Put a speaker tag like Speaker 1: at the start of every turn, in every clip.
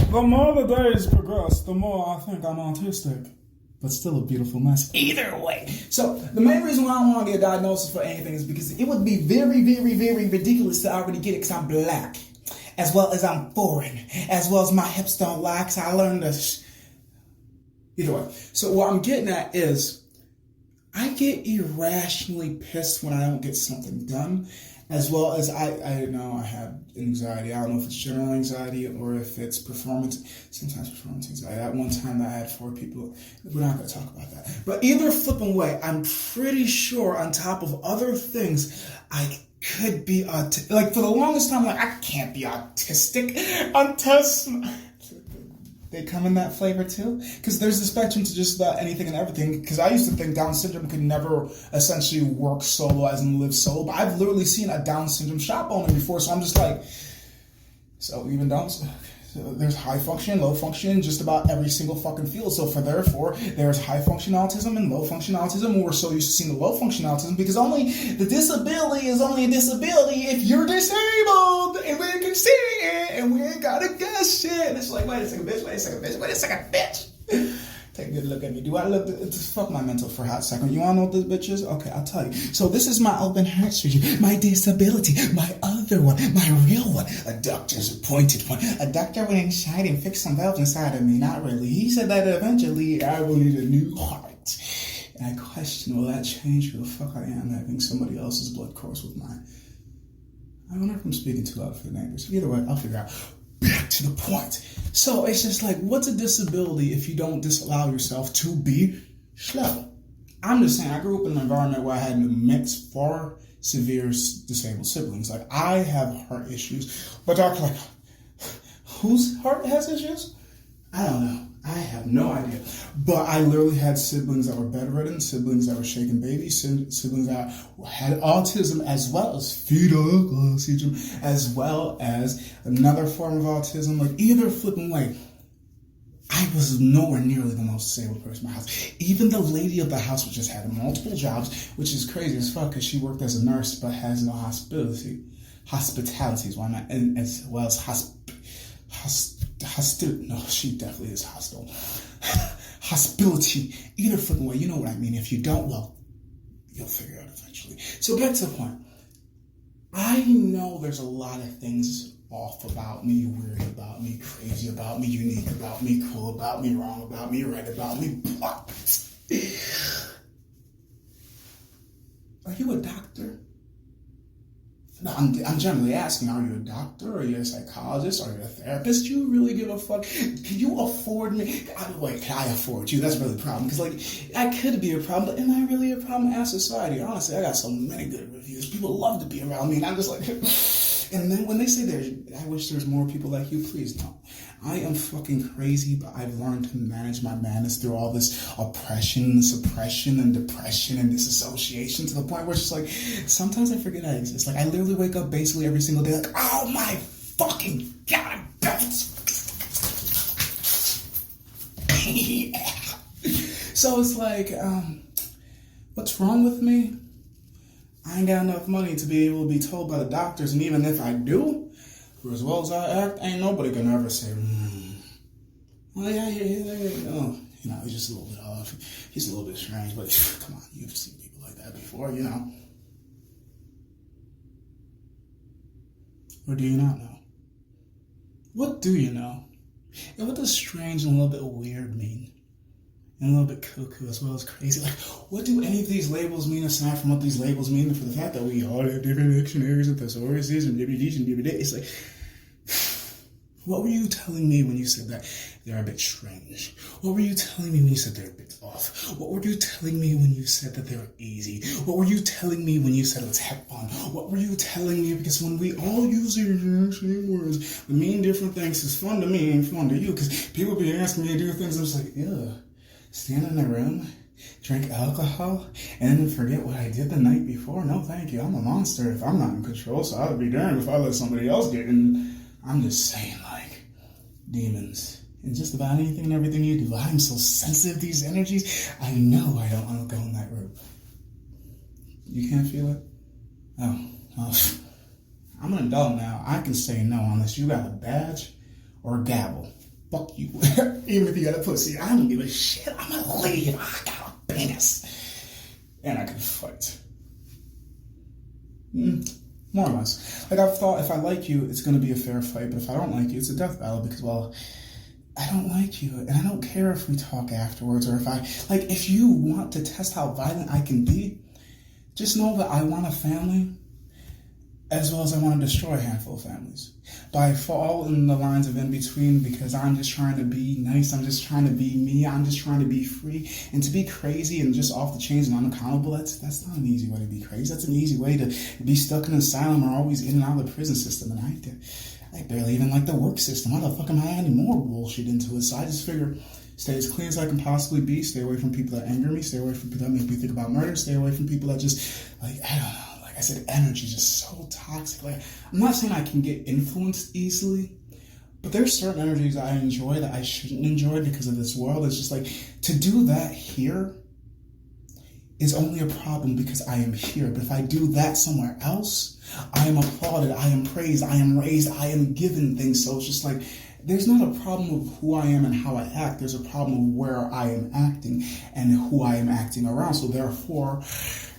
Speaker 1: The more the days progress, the more I think I'm autistic. But still a beautiful mess. Either way. So, the main reason why I don't want to get a diagnosis for anything is because it would be very, very, very ridiculous to already get it because I'm black. As well as I'm foreign. As well as my hips don't lie because I learned this. Either way. So, what I'm getting at is, I get irrationally pissed when I don't get something done. As well as I know I have anxiety. I don't know if it's general anxiety or if it's sometimes performance anxiety. At one time I had 4 people. We're not going to talk about that. But either flipping way, I'm pretty sure on top of other things, I could be autistic. Like for the longest time, like I can't be autistic until they come in that flavor too? Because there's a spectrum to just about anything and everything. Because I used to think Down syndrome could never essentially work solo as in live solo. But I've literally seen a Down syndrome shop owner before. So I'm just like, so even Down there's high function, low function, just about every single fucking field. So therefore, there's high function autism and low function autism. And we're so used to seeing the low function autism because only the disability is only a disability if you're disabled and we can see it and we ain't gotta guess shit. And it's like, wait a second, bitch, wait a second, bitch, wait a second, bitch. Take a good look at me. Do I look? Just fuck my mental for a hot second. You wanna know what this bitch is? Okay, I'll tell you. So this is my open heart surgery, my disability, my other one, my real one. A doctor's appointed one. A doctor went inside and fixed some valves inside of me. Not really. He said that eventually I will need a new heart. And I question, will that change who the fuck I am having somebody else's blood course with mine? I wonder if I'm speaking too loud for the neighbors. Either way, I'll figure out. Back to the point. So it's just like, what's a disability if you don't disallow yourself to be slow? I'm just saying, I grew up in an environment where I had immense, far severe disabled siblings. Like, I have heart issues. But doctor, like, whose heart has issues? I don't know. I have no idea. But I literally had siblings that were bedridden, siblings that were shaken babies, siblings that had autism as well as fetal syndrome, as well as another form of autism. Like either flipping way, I was nowhere nearly the most disabled person in my house. Even the lady of the house, which just had multiple jobs, which is crazy as fuck because she worked as a nurse but has no hospitality is why not, and as well as no, she definitely is hostile. Hospitality, either flipping way, you know what I mean. If you don't, well, you'll figure out eventually. So back to the point. I know there's a lot of things off about me, weird about me, crazy about me, unique about me, cool about me, wrong about me, right about me. Are you a doctor? No, I'm generally asking, are you a doctor? Are you a psychologist? Are you a therapist? Do you really give a fuck? Can you afford me? Can I afford you? That's really the problem. Because, like, I could be a problem, but am I really a problem as society? Honestly, I got so many good reviews. People love to be around me, and I'm just like... And then when they say I wish there's more people like you, please don't. I am fucking crazy, but I've learned to manage my madness through all this oppression, suppression, and depression, and disassociation to the point where it's just like, sometimes I forget I exist. Like, I literally wake up basically every single day like, oh my fucking God. Yeah. So it's like, what's wrong with me? I ain't got enough money to be able to be told by the doctors, and even if I do, for as well as I act, ain't nobody gonna ever say, oh yeah, oh, you know, he's just a little bit off. He's a little bit strange, but come on, you've seen people like that before, you know. Or do you not know? What do you know? And what does strange and a little bit weird mean? And a little bit cuckoo as well as crazy. Like, what do any of these labels mean aside from what these labels mean for the fact that we all have different dictionaries and thesauruses and DVDs and DVD? It's like, what were you telling me when you said that they're a bit strange? What were you telling me when you said they're a bit off? What were you telling me when you said that they were easy? What were you telling me when you said let's have fun? What were you telling me? Because when we all use the same words, the mean different things is fun to me and fun to you. Because people be asking me to do things, I'm just like, yeah. Stand in a room, drink alcohol, and then forget what I did the night before? No, thank you. I'm a monster if I'm not in control, so I'll be darned if I let somebody else get in. I'm just saying, like, demons. And just about anything and everything you do. I'm so sensitive to these energies. I know I don't want to go in that route. You can't feel it? Oh, I'm an adult now. I can say no unless you got a badge or a gavel. fuck you. Even if you got a pussy, I don't give a shit. I'm a lady. I got a penis. And I can fight. More or less. Like, I've thought, if I like you, it's going to be a fair fight. But if I don't like you, it's a death battle. Because, well, I don't like you. And I don't care if we talk afterwards. Or if if you want to test how violent I can be, just know that I want a family as well as I want to destroy a handful of families. But I fall in the lines of in between because I'm just trying to be nice. I'm just trying to be me. I'm just trying to be free. And to be crazy and just off the chains and unaccountable, that's not an easy way to be crazy. That's an easy way to be stuck in an asylum or always in and out of the prison system. And I barely even like the work system. Why the fuck am I adding more bullshit into it? So I just figure, stay as clean as I can possibly be. Stay away from people that anger me. Stay away from people that make me think about murder. Stay away from people that just, I don't know. I said, energy is just so toxic. Like, I'm not saying I can get influenced easily, but there's certain energies I enjoy that I shouldn't enjoy because of this world. It's just like, to do that here is only a problem because I am here. But if I do that somewhere else, I am applauded, I am praised, I am raised, I am given things. So it's just like, there's not a problem of who I am and how I act. There's a problem of where I am acting and who I am acting around. So therefore,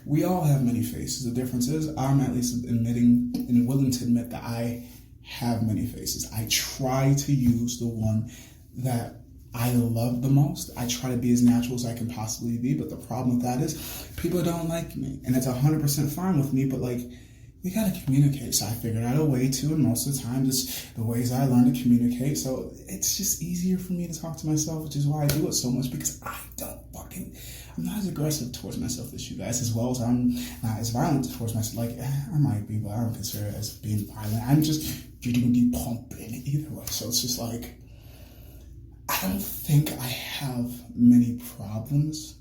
Speaker 1: we all have many faces. The difference is I'm at least admitting and willing to admit that I have many faces. I try to use the one that I love the most. I try to be as natural as I can possibly be. But the problem with that is people don't like me. And it's 100% fine with me. But like, we got to communicate. So I figured out a way to, and most of the time, just the ways I learn to communicate. So it's just easier for me to talk to myself, which is why I do it so much, because I'm not as aggressive towards myself as you guys, as well as I'm not as violent towards myself. Like, I might be, but I don't consider it as being violent. I'm just getting the pump in either way. So it's just like, I don't think I have many problems.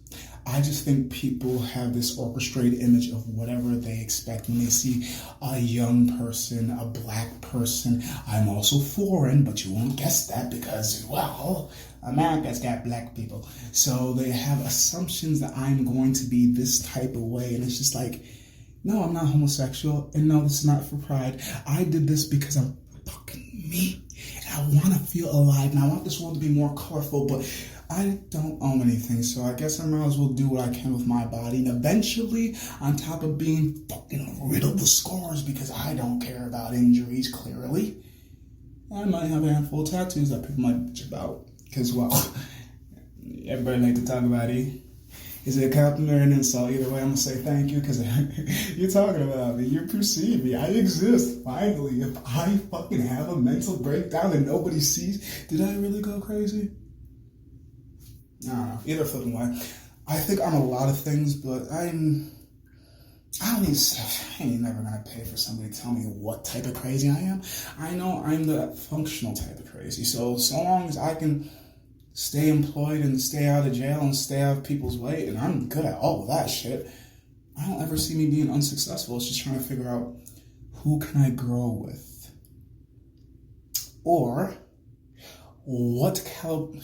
Speaker 1: I just think people have this orchestrated image of whatever they expect when they see a young person, a black person. I'm also foreign, but you won't guess that because, well, America's got black people. So they have assumptions that I'm going to be this type of way. And it's just like, no, I'm not homosexual. And no, this is not for pride. I did this because I'm fucking me. And I want to feel alive. And I want this world to be more colorful. But I don't own anything, so I guess I might as well do what I can with my body. And eventually, on top of being fucking riddled with scars because I don't care about injuries, clearly, I might have a handful of tattoos that people might bitch about. Because, well, everybody like to talk about it. Is it a compliment or an insult? Either way, I'm going to say thank you because you're talking about me. You perceive me. I exist. Finally, if I fucking have a mental breakdown and nobody sees, did I really go crazy? I don't know. Either flipping way. I think I'm a lot of things, but I ain't never gonna pay for somebody to tell me what type of crazy I am. I know I'm the functional type of crazy. So long as I can stay employed and stay out of jail and stay out of people's way, and I'm good at all of that shit, I don't ever see me being unsuccessful. It's just trying to figure out who can I grow with. Or what caliber...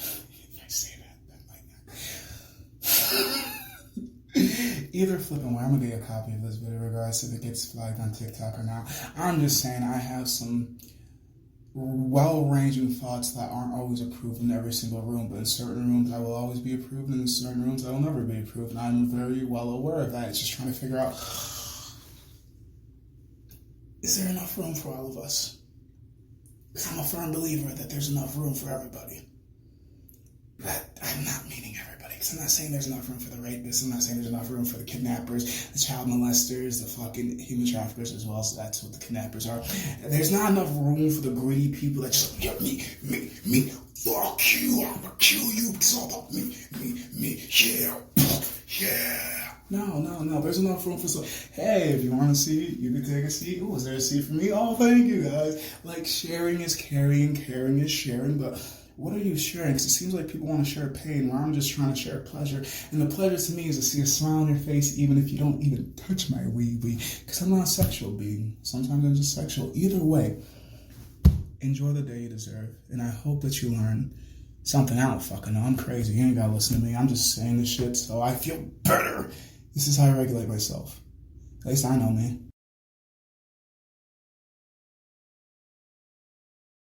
Speaker 1: Either flipping way, I'm gonna get a copy of this video regardless if it gets flagged on TikTok or not. I'm just saying I have some well-ranging thoughts that aren't always approved in every single room, but in certain rooms I will always be approved, and in certain rooms I will never be approved, and I'm very well aware of that. It's just trying to figure out, is there enough room for all of us? Because I'm a firm believer that there's enough room for everybody. But I'm not meaning everybody, because I'm not saying there's enough room for the rapists, I'm not saying there's enough room for the kidnappers, the child molesters, the fucking human traffickers as well, so that's what the kidnappers are. There's not enough room for the greedy people that just, yeah, me, fuck you, I'm gonna kill you, it's all about me, yeah. No, there's enough room for some, hey, if you want a seat, you can take a seat. Oh, is there a seat for me? Oh, thank you, guys. Like, sharing is caring is sharing, but what are you sharing? Because it seems like people want to share pain, where I'm just trying to share pleasure. And the pleasure to me is to see a smile on your face, even if you don't even touch my wee-wee. Because I'm not a sexual being. Sometimes I'm just sexual. Either way, enjoy the day you deserve. And I hope that you learn something. I don't fucking know. I'm crazy. You ain't got to listen to me. I'm just saying this shit so I feel better. This is how I regulate myself. At least I know me.